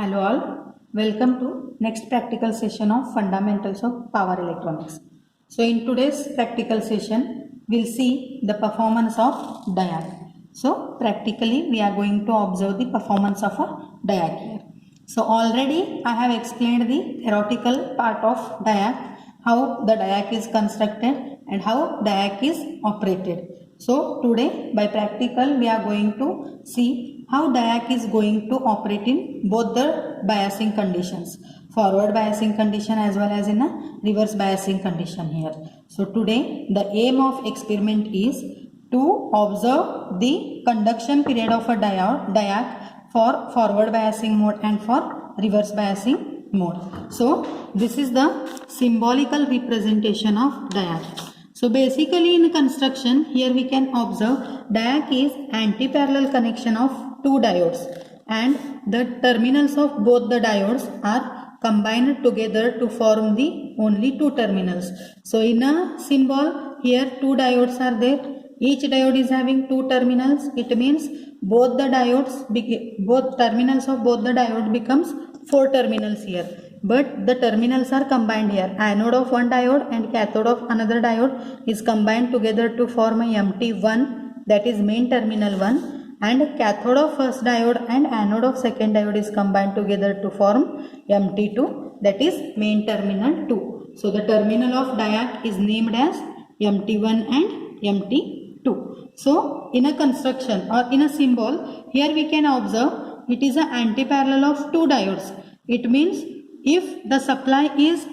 Hello all, welcome to next practical session of Fundamentals of Power Electronics. So in today's practical session, we'll see the performance of diac. So practically we are going to observe the performance of a diac here. So already I have explained the theoretical part of diac, how the diac is constructed and how diac is operated. So today by practical we are going to see how diac is going to operate in both the biasing conditions, forward biasing condition as well as in a reverse biasing condition here. So today the aim of experiment is to observe the conduction period of a diac for forward biasing mode and for reverse biasing mode. So this is the symbolical representation of diac. So basically in construction here we can observe diac is anti-parallel connection of two diodes and the terminals of both the diodes are combined together to form the only two terminals. So in a symbol here two diodes are there. Each diode is having two terminals. It means both the diodes, both terminals of both the diode becomes four terminals here. But the terminals are combined here. Anode of one diode and cathode of another diode is combined together to form a MT1, that is main terminal 1, and cathode of first diode and anode of second diode is combined together to form MT2, that is main terminal 2. So the terminal of diac is named as MT1 and MT2. So in a construction or in a symbol here we can observe it is an anti-parallel of two diodes. It means if the supply is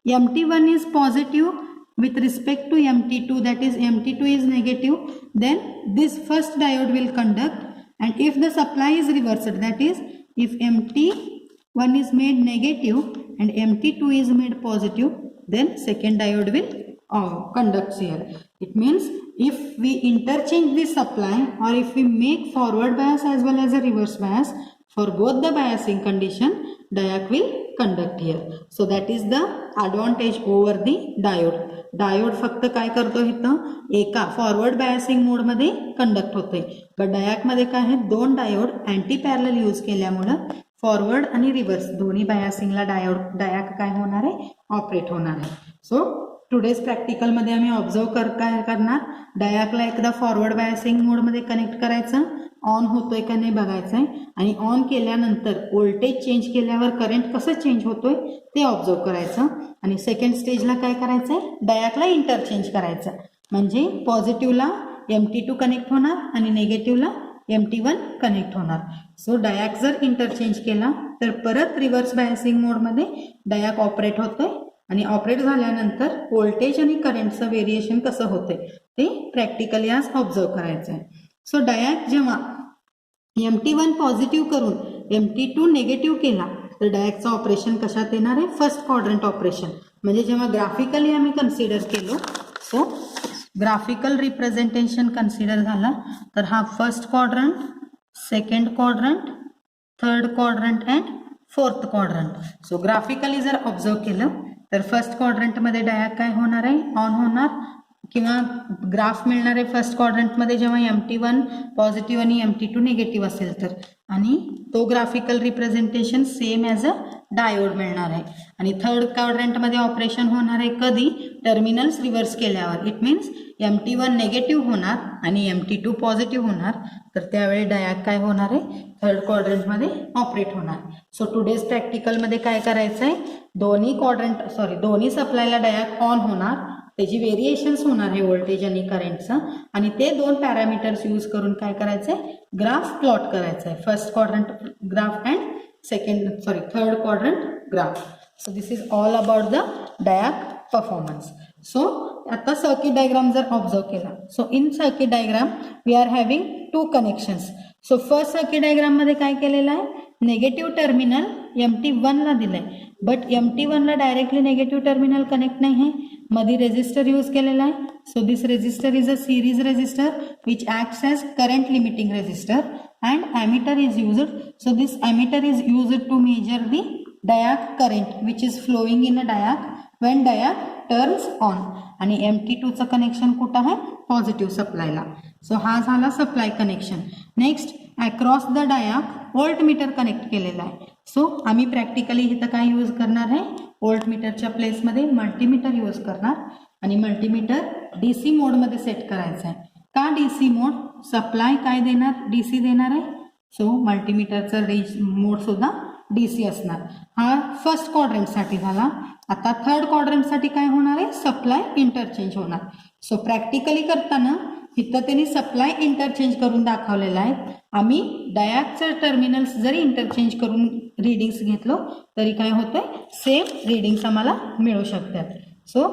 MT1 is positive with respect to MT2, that is MT2 is negative, then this first diode will conduct, and if the supply is reversed, that is if MT1 is made negative and MT2 is made positive, then second diode will conduct here. It means if we interchange the supply or if we make forward bias as well as a reverse bias for both the biasing condition, diac will conduct here. So that is the advantage over the diode. Diode फक्त काय करतो इथं एका forward biasing मोड मध्ये conduct होते, but डायॅक मध्ये काय आहे दोन डायोड अँटी पॅरलल यूज केल्यामुळे फॉरवर्ड आणि रिव्हर्स दोन्ही बायसिंगला डायॅक काय होणार आहे ऑपरेट होणार आहे. सो टुडेज प्रॅक्टिकल मध्ये आम्ही ऑब्झर्व काय करणार डायॅकला एकदा फॉरवर्ड बायसिंग मोड मध्ये कनेक्ट करायचं, ऑन होतोय का नाही बघायचं आहे आणि ऑन केल्यानंतर व्होल्टेज चेंज केल्यावर करंट कसं चेंज होतोय ते ऑब्झर्व करायचं आणि सेकंड स्टेजला काय करायचंय डायॅकला इंटरचेंज करायचं, म्हणजे पॉझिटिव्हला MT2 कनेक्ट होणार आणि निगेटिव्हला MT1 कनेक्ट होणार. सो डायॅक जर इंटरचेंज केला तर परत रिव्हर्स बायसिंग मोडमध्ये डायॅक ऑपरेट होतोय आणि ऑपरेट झाल्यानंतर व्होल्टेज आणि करंटचं व्हेरिएशन कसं होतंय ते प्रॅक्टिकली आज ऑब्झर्व करायचं आहे. सो डायॅक जेव्हा MT1 पॉझिटिव्ह करून MT2 निगेटिव्ह केला तर डायॅकचं ऑपरेशन कशात येणार आहे फर्स्ट क्वाड्रंट ऑपरेशन, म्हणजे जेव्हा ग्राफिकली आम्ही कन्सिडर केलो सो ग्राफिकल रिप्रेझेंटेशन कन्सिडर झाला तर हा first quadrant, second quadrant, third quadrant and fourth quadrant. So graphically जर ऑब्झर्व केलं तर फर्स्ट क्वाड्रंटमध्ये डायॅक काय होणार आहे ऑन होणार किंवा ग्राफ मिळणार आहे फर्स्ट क्वाड्रंटमध्ये जेव्हा MT1 पॉझिटिव्ह आणि MT2 निगेटिव्ह असेल तर, आणि तो graphical representation same as a diode मिळणार आहे. आणि थर्ड क्वाड्रंटमध्ये ऑपरेशन होणार आहे कधी टर्मिनल्स रिव्हर्स केल्यावर. इट मीन्स MT1 निगेटिव्ह होणार आणि MT2 पॉझिटिव्ह होणार तर त्यावेळी डायॅक काय होणार आहे थर्ड क्वाड्रंटमध्ये ऑपरेट होणार. सो टुडेज प्रॅक्टिकलमध्ये काय करायचं आहे दोन्ही सप्लायला डायॅक ऑन होणार, त्याची व्हेरिएशन्स होणार आहे व्होल्टेज आणि करंटचं, आणि ते दोन पॅरामीटर्स यूज करून काय करायचं आहे ग्राफ प्लॉट करायचं आहे first quadrant graph and third quadrant graph. So this is all about the DIAC performance. So आता सर्किट डायग्राम जर ऑब्झर्व केला so in circuit diagram we are having two connections. So first circuit diagram मध्ये काय केलेलं आहे negative terminal MT1 ला दिलंय, but MT1 ला डायरेक्टली निगेटिव्ह टर्मिनल कनेक्ट नाही आहे, मध्ये रेजिस्टर यूज केलेला आहे. So this resistor is a series resistor which acts as current limiting resistor and ammeter is used. So this ammeter is used to measure the DIAC current which is flowing in a DIAC when DIAC turns on. आणि MT2 चं connection कुठं आहे positive सप्लायला. So हा झाला supply connection. Next across the DIAC voltmeter connect केलेला आहे. So आम्ही practically इथं काय यूज करणार आहे, व्होल्टमीटरच्या प्लेसमध्ये मल्टीमीटर यूज करणार आणि मल्टीमीटर DC मोडमध्ये सेट करायचं आहे. का DC मोड? सप्लाय काय देणार, DC देणार आहे. सो मल्टीमीटरचं रेंज मोड सुद्धा DC असणार. हा फर्स्ट क्वाड्रंटसाठी झाला. आता थर्ड क्वाड्रंटसाठी काय होणार आहे, सप्लाय इंटरचेंज होणार. सो प्रॅक्टिकली करताना इथं त्यांनी सप्लाय इंटरचेंज करून दाखवलेलं आहे. आम्ही डायाकचं टर्मिनल्स जरी इंटरचेंज करून रीडिंग्स घेतलो तरी काय होतंय, सेम रीडिंग्स आम्हाला मिळू शकतात. So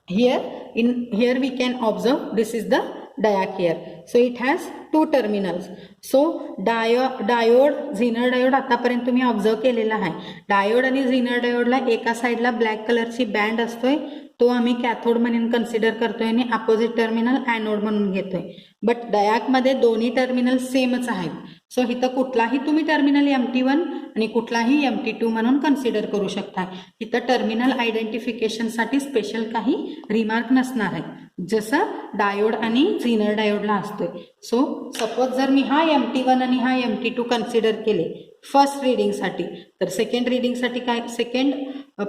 here we can observe this is the diac here. So it has two terminals. So diode Zener diode आतापर्यंत तुम्ही ऑब्झर्व केलेला आहे. डायोड आणि झिनर डायोडला एका साईडला ब्लॅक कलरची बँड असतोय, तो आम्ही कॅथोड म्हणून कन्सिडर करतोय आणि अपोजिट टर्मिनल ॲनोड म्हणून घेतोय. बट डायाकमध्ये दोन्ही टर्मिनल सेमच आहेत. सो इथं कुठलाही तुम्ही टर्मिनल MT1 आणि कुठलाही MT2 म्हणून कन्सिडर करू शकता. इथं टर्मिनल आयडेंटिफिकेशनसाठी स्पेशल काही रिमार्क नसणार आहे, जसं डायोड आणि झिनर डायोडला असतोय. सो सपोज जर मी हा MT1 आणि हा MT2 कन्सिडर केले फर्स्ट रीडिंगसाठी, तर सेकंड रीडिंगसाठी काय, सेकंड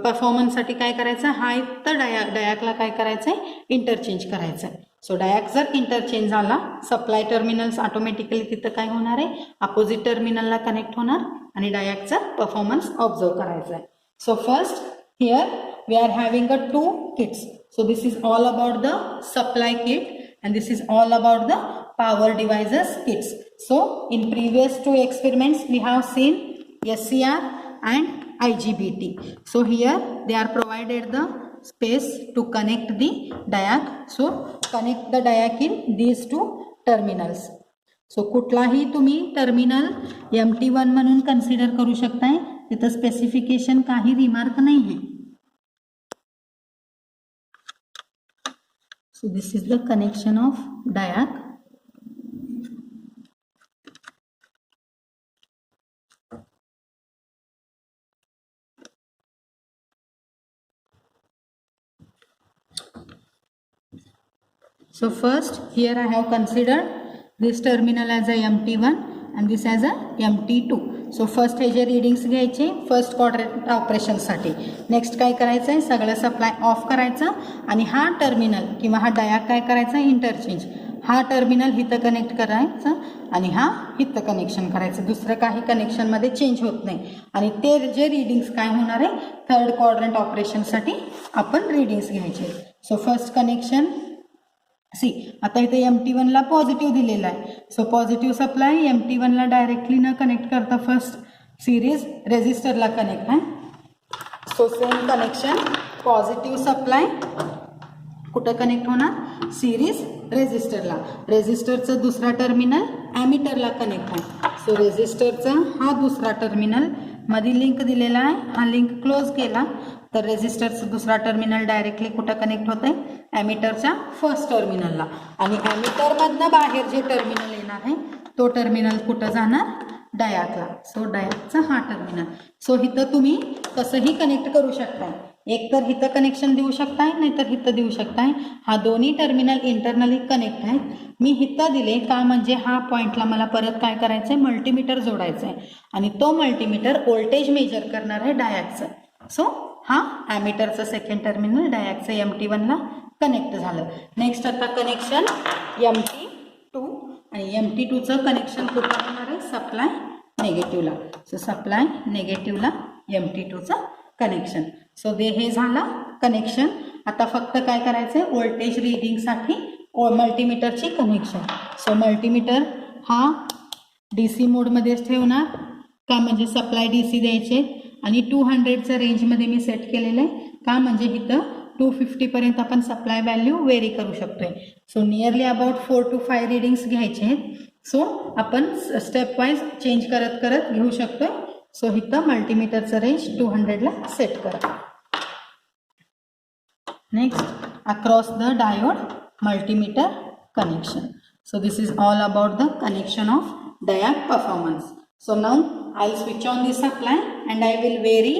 परफॉर्मन्ससाठी काय करायचं, हा तर डायाकला काय करायचं आहे, इंटरचेंज करायचं आहे. सो डायाक जर इंटरचेंज झाला, सप्लाय टर्मिनल्स ऑटोमॅटिकली तिथं काय होणार आहे, अपोजिट टर्मिनलला कनेक्ट होणार आणि डायाकचा परफॉर्मन्स ऑब्झर्व करायचा आहे. So first here we are having a 2 kits. So this is all about the supply kit and this is all about the power devices kits. So in previous 2 experiments we have seen SCR and IGBT. So here they are provided the space to connect the diac. So connect the diac in these 2 terminals. So कुठलाही तुम्ही terminal MT1 म्हणून consider करू शकताय, तिथं specification काही remark नाही आहे. So this is the connection of diac. So first here I have considered this terminal as a MT1 and this as a MT2. So first हे जे रीडिंग्स घ्यायचे फर्स्ट क्वाड्रंट ऑपरेशनसाठी. नेक्स्ट काय करायचं आहे, सगळं सप्लाय ऑफ करायचं आणि हा टर्मिनल किंवा हा डायाक काय करायचा, इंटरचेंज. हा टर्मिनल हिथं कनेक्ट करायचं आणि हा हिथं कनेक्शन करायचं. दुसरं काही कनेक्शनमध्ये चेंज होत नाही. आणि ते जे रीडिंग्स काय होणार आहे, थर्ड क्वाड्रंट ऑपरेशनसाठी आपण रीडिंग्स घ्यायचे. सो फर्स्ट कनेक्शन आता इथे MT1 ला पॉझिटिव्ह दिलेला आहे. सो पॉझिटिव्ह सप्लाय MT1 ला डायरेक्टली न कनेक्ट करता फर्स्ट सिरीज रेजिस्टरला कनेक्ट आहे. So same connection, positive supply कुठं कनेक्ट होणार, सिरीज रेजिस्टरला. रेजिस्टरचं दुसरा टर्मिनल ॲमीटरला कनेक्ट आहे. सो रेजिस्टरचा हा दुसरा टर्मिनल मध्ये लिंक दिलेला आहे, हा लिंक क्लोज केला तर रेजिस्टरचं दुसरा टर्मिनल डायरेक्टली कुठं कनेक्ट होत आहे, ॲमीटरच्या फर्स्ट टर्मिनलला. आणि ॲमीटरमधनं बाहेर जे टर्मिनल येणार आहे तो टर्मिनल कुठं जाणार, डायाकला. सो डायाकचा हा टर्मिनल. सो इथं तुम्ही कसंही कनेक्ट करू शकताय, एक तर इथं कनेक्शन देऊ शकताय नाहीतर इथं देऊ शकताय. हा दोन्ही टर्मिनल इंटरनली कनेक्ट आहेत. मी इथं दिले का, म्हणजे हा पॉईंटला मला परत काय करायचं आहे, मल्टीमीटर जोडायचं आहे आणि तो मल्टीमीटर व्होल्टेज मेजर करणार आहे डायाकचं. सो हा ॲमीटरचं सेकंड टर्मिनल डायाकचं MT1 ला कनेक्ट झालं. नेक्स्ट आता कनेक्शन MT2 आणि MT2चं कनेक्शन कुठं होणार आहे, सप्लाय नेगेटिव्हला. सो सप्लाय नेगेटिव्हला MT2चं कनेक्शन. सो हे झालं कनेक्शन. आता फक्त काय करायचं आहे, व्होल्टेज रीडिंगसाठी मल्टीमीटरची कनेक्शन. सो मल्टीमीटर हा DC मोडमध्येच ठेवणार का, म्हणजे सप्लाय DC द्यायचे आणि 200च्या रेंजमध्ये मी सेट केलेलं आहे का, म्हणजे इथं 250 पर्यंत आपण सप्लाय व्हॅल्यू व्हेरी करू शकतोय. So nearly about 4 to 5 readings घ्यायचे आहेत. सो आपण स्टेप वाईज चेंज करत करत घेऊ शकतोय. सो इथं मल्टीमीटरचं रेंज 200ला सेट करा. Next across the diode multimeter connection. So this is all about the connection of DIAC performance. So now I'll switch on the supply and I will vary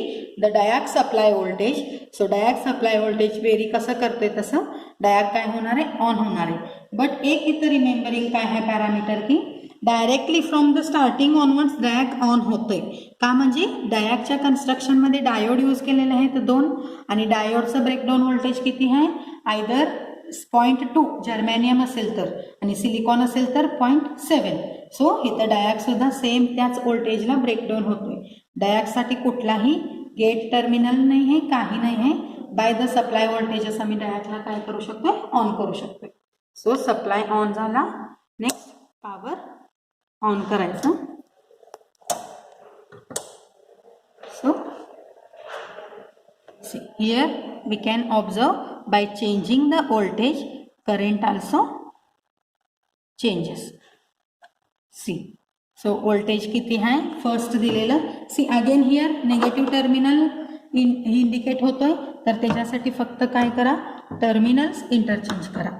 the diac supply voltage. So diac supply voltage vary कसं करतोय तसं diac काय होणार आहे, on होणार आहे. But एक इथं रिमेंबरिंग काय आहे पॅरामीटर की directly from the starting onwards DIAC on होतोय का, म्हणजे डायॅकच्या कन्स्ट्रक्शनमध्ये डायोड यूज केलेले आहेत 2 आणि डायोडचं ब्रेकडाऊन व्होल्टेज किती आहे, आयदर 0.2 जर्मॅनियम असेल तर आणि सिलिकॉन असेल तर 0.7. सो इथं डायॅक सुद्धा सेम त्याच व्होल्टेजला ब्रेकडाऊन होतोय. डायॅकसाठी कुठलाही गेट टर्मिनल नाही आहे, काही नाही आहे. बाय द सप्लाय व्होल्टेजेस आम्ही डायॅकला काय करू शकतो, ऑन करू शकतो. सो सप्लाय ऑन झाला. नेक्स्ट पॉवर ऑन करायचं. So here we can observe by changing the voltage current also changes. See, so voltage किती आहे, फर्स्ट दिलेलं. See again here negative terminal indicate होतोय, तर त्याच्यासाठी फक्त काय करा, टर्मिनल्स इंटरचेंज करा.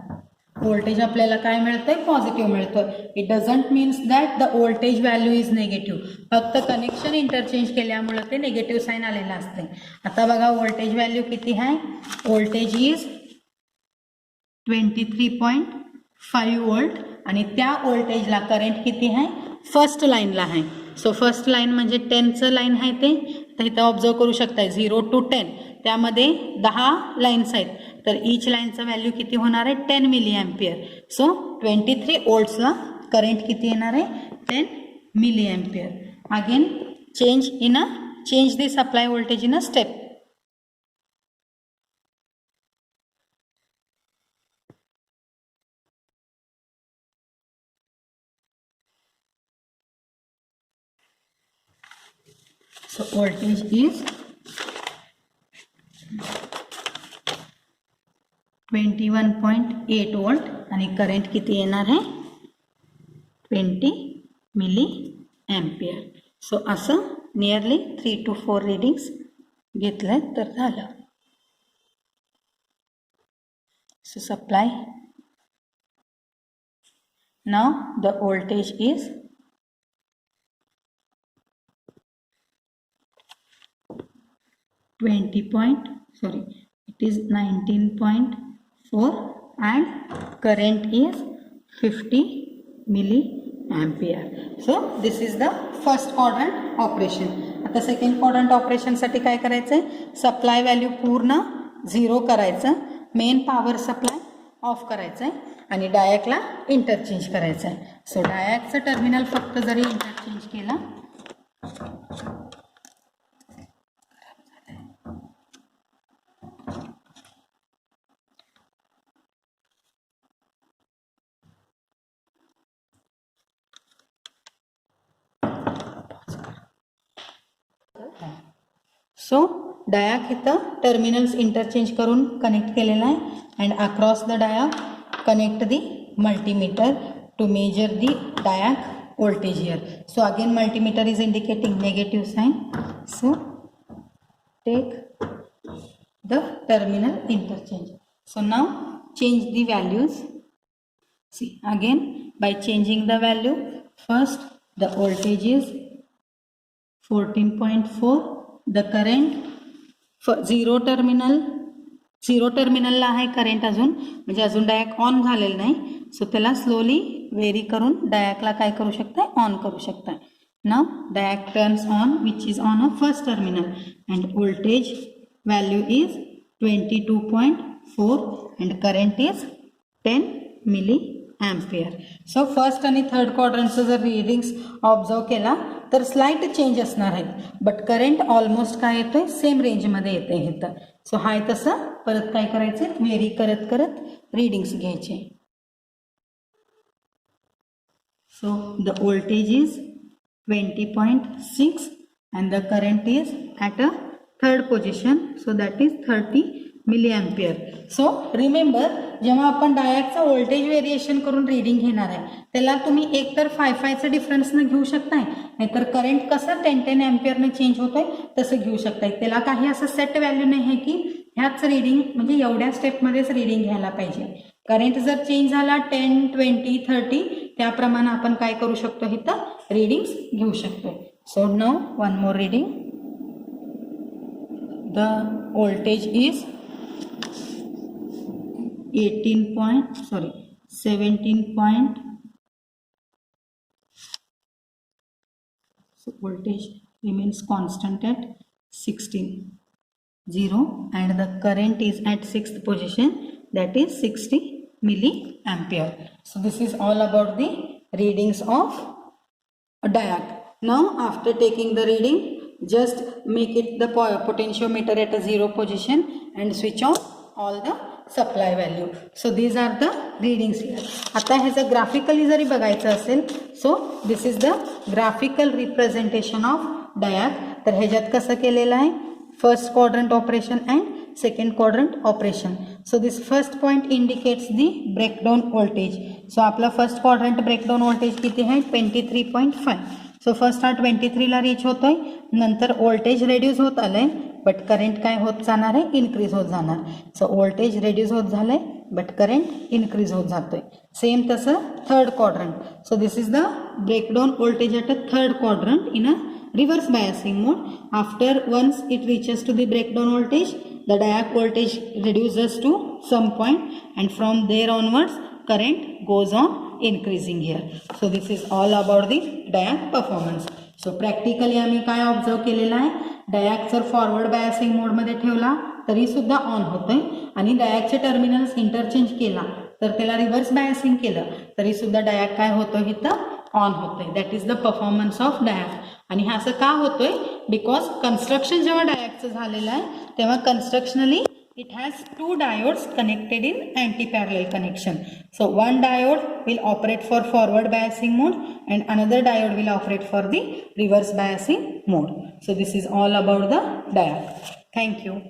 व्होल्टेज आपल्याला काय मिळतंय, पॉझिटिव्ह मिळतोय. It doesn't means that the voltage value is negative, फक्त कनेक्शन इंटरचेंज केल्यामुळे ते नेगेटिव्ह साईन आलेलं असते. आता बघा व्होल्टेज व्हॅल्यू किती आहे, व्होल्टेज इज 23.5 वोल्ट आणि त्या व्होल्टेजला करंट किती आहे, फर्स्ट लाईनला आहे. सो फर्स्ट लाईन म्हणजे 10चं लाईन आहे ते. तर इथं ऑब्झर्व करू शकताय 0 to 10, त्यामध्ये 10 लाईन्स आहेत, तर ईच लाईनचं व्हॅल्यू किती होणार आहे, 10 मिली अँपियर. सो 23 वोल्ट्सला करंट किती येणार आहे, 10 milli ampere. Again change the supply voltage in a step. So voltage is 21.8 volt आणि करंट किती येणार आहे, 20 मिली अँपियर. सो असं नियरली 3 to 4 रीडिंग्स घेतलं तर झालं. So supply now the voltage is 19.4 and current is 50 milli ampere. So this is the first quadrant operation. आता second quadrant operation साठी काय करायचंय, सप्लाय व्हॅल्यू पूर्ण 0 करायचं, मेन पॉवर सप्लाय ऑफ करायचंय आणि डायॅकला इंटरचेंज करायचंय. सो डायॅकचं टर्मिनल फक्त जरी इंटरचेंज केला सो डायॅक इथं टर्मिनल्स इंटरचेंज करून कनेक्ट केलेला आहे and across the DIAC connect the multimeter to measure the DIAC voltage here. So again multimeter is indicating negative sign. So take the terminal interchange. So now change the values. See again by changing the value, first the voltage is 14.4, the current zero terminal ला आहे current अजून, म्हणजे अजून डायॅक on झालेलं नाही. So त्याला slowly very करून डायॅकला काय करू शकताय, ऑन करू शकताय. Now DIAC turns on which is on a first terminal and voltage value is 22.4 and current is 10 milli ampere. So first आणि थर्ड क्वाड्रंटचं जर रीडिंग्स ऑब्झर्व केला तर स्लाइट चेंज असणार आहेत, बट करंट ऑलमोस्ट काय येतोय, सेम रेंजमध्ये येते इथं. सो हाय तसं परत काय करायचं, व्हेरी करत करत रीडिंग्स घ्यायचे. So the voltage is 20.6 and the current is at a third position, so that is 30 milliampere. So remember जेव्हा आपण डायॅकचा व्होल्टेज व्हेरिएशन करून रीडिंग घेणार आहे त्याला तुम्ही एकतर 5-5चं डिफरन्सनं घेऊ शकताय, नाहीतर करंट कसं 10-10 अँपियरने चेंज होतोय तसं घेऊ शकताय. त्याला काही असं सेट व्हॅल्यू नाही आहे की ह्याच रीडिंग म्हणजे एवढ्या स्टेपमध्येच रीडिंग घ्यायला पाहिजे. करंट जर चेंज झाला 10, 20, 30 त्याप्रमाणे आपण काय करू शकतो, इथं रीडिंग्स घेऊ शकतो. So now one more reading. The voltage is 17.5 voltage remains constant at 16 0 and the current is at sixth position, that is 60 milliampere. So this is all about the readings of a diode. Now after taking the reading, just make it the potentiometer at a 0 position and switch on all the supply value. So these are the readings here. आता ह्याचं graphically जरी बघायचं असेल, so this is the graphical representation of diode. तर ह्याच्यात कसं केलेलं आहे, first quadrant operation and second quadrant operation. So this first point indicates the breakdown voltage. So आपला first quadrant breakdown voltage किती है 23.5. So first हा 23 ला रीच होतोय, नंतर voltage reduce होत आलंय, but current काय होत जाणार आहे, increase होत जाणार. So voltage reduce होत झालंय, but current increase होत जातोय. Same तसं third quadrant. So this is the breakdown voltage at a third quadrant in a reverse biasing mode. After once it reaches to the breakdown voltage, the diode voltage reduces to some point and from there onwards current goes on increasing here. So this is all about the diode performance. So practically आम्ही काय observe केलेलं आहे, डायॅक जर forward biasing मोड मध्ये ठेवला तरी सुद्धा on होतोय आणि डायॅकचे टर्मिनल्स इंटरचेंज केला तर त्याला रिव्हर्स बायसिंग केलं तरी सुद्धा डायॅक काय होतोय इथं ऑन होतोय. That is the performance of DIAC. आणि हे असं का होतोय, बिकॉज कन्स्ट्रक्शन जेव्हा डायॅकचं झालेलं आहे तेव्हा कन्स्ट्रक्शनली it has two diodes connected in anti-parallel connection. So one diode will operate for forward biasing mode and another diode will operate for the reverse biasing mode. So this is all about the diode. Thank you.